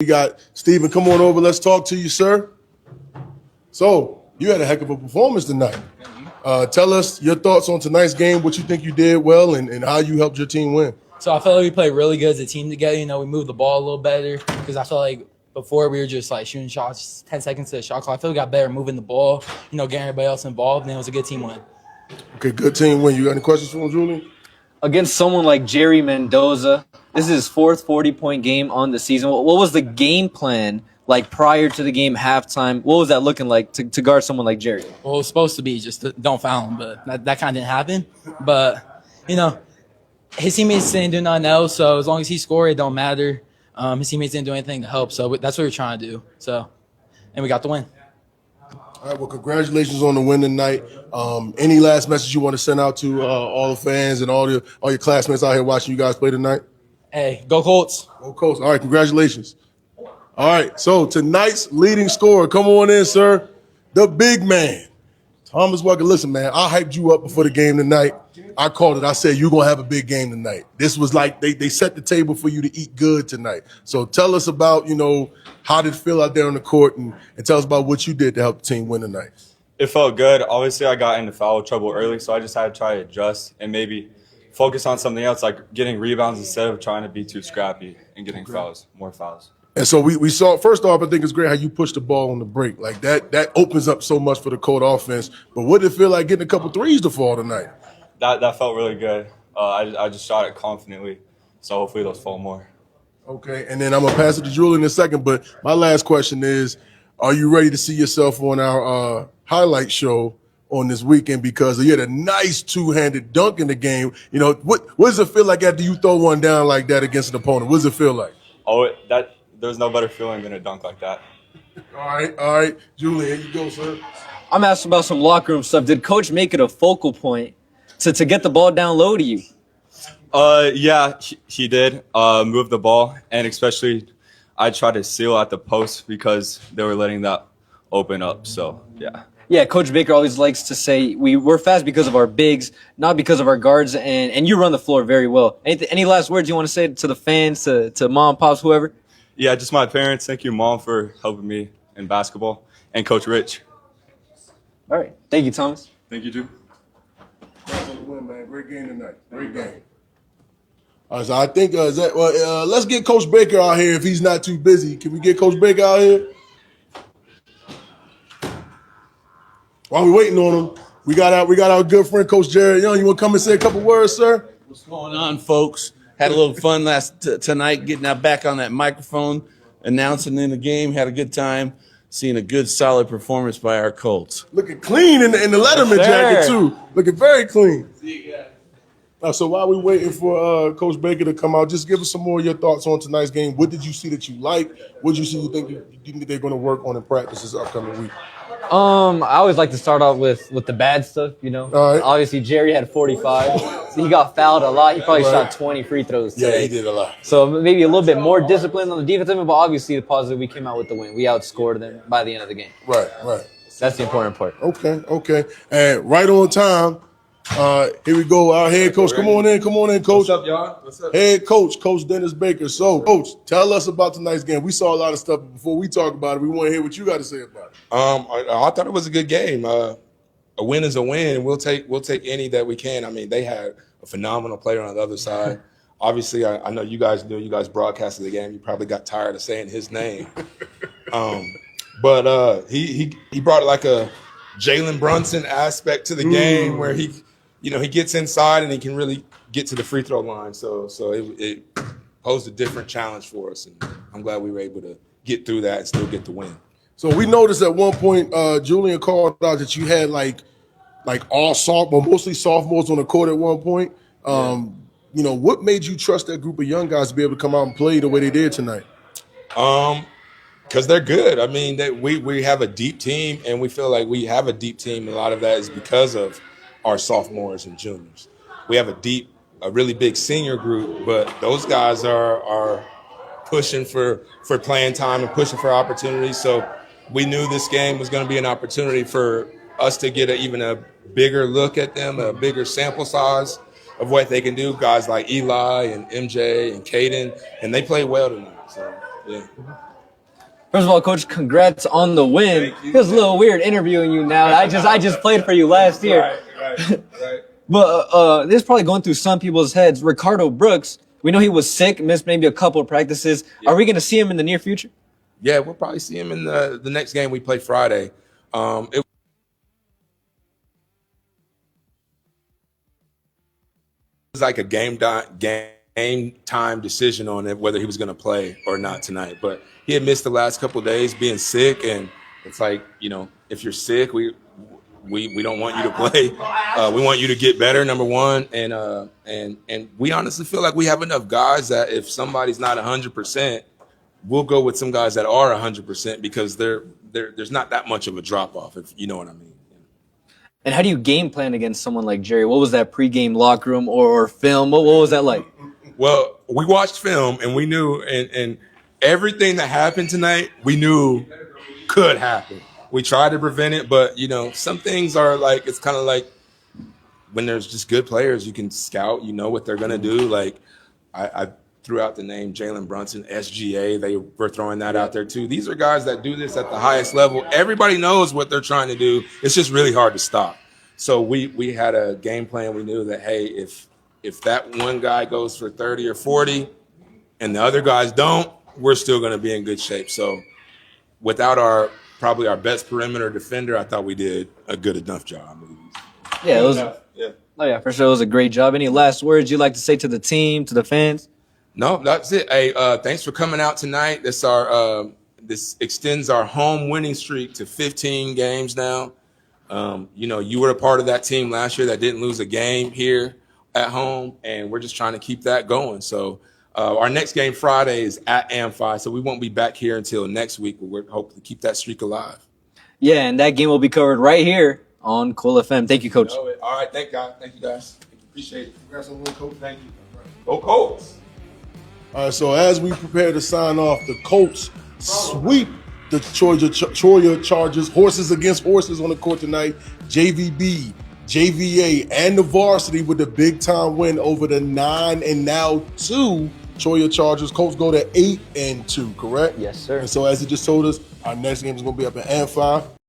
We got Steven. Come on over. Let's talk to you, sir. So you had a heck of a performance tonight. Tell us your thoughts on tonight's game, what you think you did well, and how you helped your team win. So I felt like we played really good as a team together. We moved the ball a little better because I felt like before we were just like shooting shots 10 seconds to the shot clock. I feel we got better moving the ball, getting everybody else involved, and it was a good team win. Okay, good team win. You got any questions for him, Julian? Against someone like Jerry Mendoza, this is his fourth 40-point game on the season. What was the game plan like prior to the game, halftime? What was that looking like to guard someone like Jerry? Well, it was supposed to be just don't foul him, but that kind of didn't happen. But, his teammates didn't do nothing else, so as long as he scored, it don't matter. His teammates didn't do anything to help, so that's what we're trying to do. And we got the win. All right, well, congratulations on the win tonight. Any last message you want to send out to all the fans and all your classmates out here watching you guys play tonight? Hey, go Colts. Go Colts. All right, congratulations. All right, so tonight's leading scorer, come on in, sir, the big man, Thomas Walker. Listen, man, I hyped you up before the game tonight. I called it. I said, you're going to have a big game tonight. This was like they set the table for you to eat good tonight. So tell us about, how did it feel out there on the court, and tell us about what you did to help the team win tonight. It felt good. Obviously, I got into foul trouble early, so I just had to try to adjust and maybe focus on something else, like getting rebounds instead of trying to be too scrappy and getting more fouls. And so we saw, first off, I think it's great how you pushed the ball on the break. Like that opens up so much for the Colt offense. But what did it feel like getting a couple threes to fall tonight? That felt really good. I just shot it confidently, so hopefully those fall more. Okay, and then I'm going to pass it to Julian in a second. But my last question is, are you ready to see yourself on our highlight show on this weekend? Because you had a nice two-handed dunk in the game. What does it feel like after you throw one down like that against an opponent? What does it feel like? There's no better feeling than a dunk like that. All right. Julian, here you go, sir. I'm asking about some locker room stuff. Did Coach make it a focal point to get the ball down low to you? Yeah, he did move the ball, and especially I tried to seal at the post because they were letting that open up. So, yeah. Yeah, Coach Baker always likes to say we're fast because of our bigs, not because of our guards, and you run the floor very well. Any last words you want to say to the fans, to mom, pops, whoever? Yeah, just my parents. Thank you, Mom, for helping me in basketball, and Coach Rich. All right. Thank you, Thomas. Thank you, too. Win, man. Great game tonight. Great game. All right, so I think let's get Coach Baker out here if he's not too busy. Can we get Coach Baker out here? While we're waiting on him, we got our good friend Coach Jared Young. You want to come and say a couple words, sir? What's going on, folks? Had a little fun tonight, getting out back on that microphone, announcing in the game. Had a good time, seeing a good, solid performance by our Colts. Looking clean in the Letterman jacket too. Looking very clean. So while we're waiting for Coach Baker to come out, just give us some more of your thoughts on tonight's game. What did you see that you liked? What did you see you think they're going to work on in practice this upcoming week? I always like to start off with the bad stuff, All right. Obviously, Jerry had 45. So he got fouled a lot. He probably shot 20 free throws today. Yeah, he did a lot. So maybe a little bit more discipline on the defensive end, but obviously the positive, we came out with the win. We outscored them by the end of the game. Right. That's the important part. Okay. And right on time, here we go. Our head coach. Come on in, Coach. What's up, y'all? What's up? Head coach, Coach Dennis Baker. So, Coach, tell us about tonight's game. We saw a lot of stuff, but before we talk about it, we want to hear what you got to say about it. I thought it was a good game. A win is a win. We'll take any that we can. I mean, they had a phenomenal player on the other side. Obviously, I know you guys knew. You guys broadcasted the game. You probably got tired of saying his name. But he brought like a Jalen Brunson aspect to the game where he gets inside and he can really get to the free throw line. So it posed a different challenge for us, and I'm glad we were able to get through that and still get the win. So we noticed at one point, Julian called out that you had like all sophomore, mostly sophomores on the court at one point. What made you trust that group of young guys to be able to come out and play the way they did tonight? Because they're good. I mean, we have a deep team, and we feel like we have a deep team. A lot of that is because of our sophomores and juniors. We have a really big senior group, but those guys are pushing for playing time and pushing for opportunities. So we knew this game was going to be an opportunity for us to get even a bigger look at them, a bigger sample size of what they can do. Guys like Eli and MJ and Caden, and they play well tonight. So, yeah. First of all, Coach, congrats on the win. It was a little weird interviewing you now. I just played for you last year. Right. But this is probably going through some people's heads. Ricardo Brooks, we know he was sick, missed maybe a couple of practices. Are we going to see him in the near future? Yeah, we'll probably see him in the next game we play Friday. It was like a game time decision on it, whether he was going to play or not tonight. But he had missed the last couple of days being sick, and it's like, if you're sick, we don't want you to play. We want you to get better, number one, and we honestly feel like we have enough guys that if somebody's not 100%, we'll go with some guys that are 100% because there's not that much of a drop off, if you know what I mean. And how do you game plan against someone like Jerry? What was that pregame locker room or film? What was that like? Well, we watched film and we knew, and everything that happened tonight, we knew could happen. We tried to prevent it, but some things are like, it's kind of like when there's just good players, you can scout, what they're gonna do. Like I threw out the name Jalen Brunson, SGA. They were throwing that out there too. These are guys that do this at the highest level. Everybody knows what they're trying to do. It's just really hard to stop. So we had a game plan. We knew that, hey, if that one guy goes for 30 or 40 and the other guys don't, we're still going to be in good shape. So without probably our best perimeter defender, I thought we did a good enough job. Yeah, it was. Oh yeah, for sure, it was a great job. Any last words you'd like to say to the team, to the fans? No, that's it. Hey, thanks for coming out tonight. This extends our home winning streak to 15 games now. You were a part of that team last year that didn't lose a game here at home, and we're just trying to keep that going. So our next game Friday is at Amphi, so we won't be back here until next week, but we're hoping to keep that streak alive. Yeah, and that game will be covered right here on Cool FM. Thank you, Coach. All right, thank you guys. Appreciate it. Congrats on the win, Coach. Thank you. Go Colts. All right, so as we prepare to sign off, the Colts sweep the Cholla Chargers, horses against horses on the court tonight. JVB, JVA, and the varsity with the big-time win over the 9-2 Cholla Chargers. Colts go to 8-2, correct? Yes, sir. And so as he just told us, our next game is going to be up at Amphi.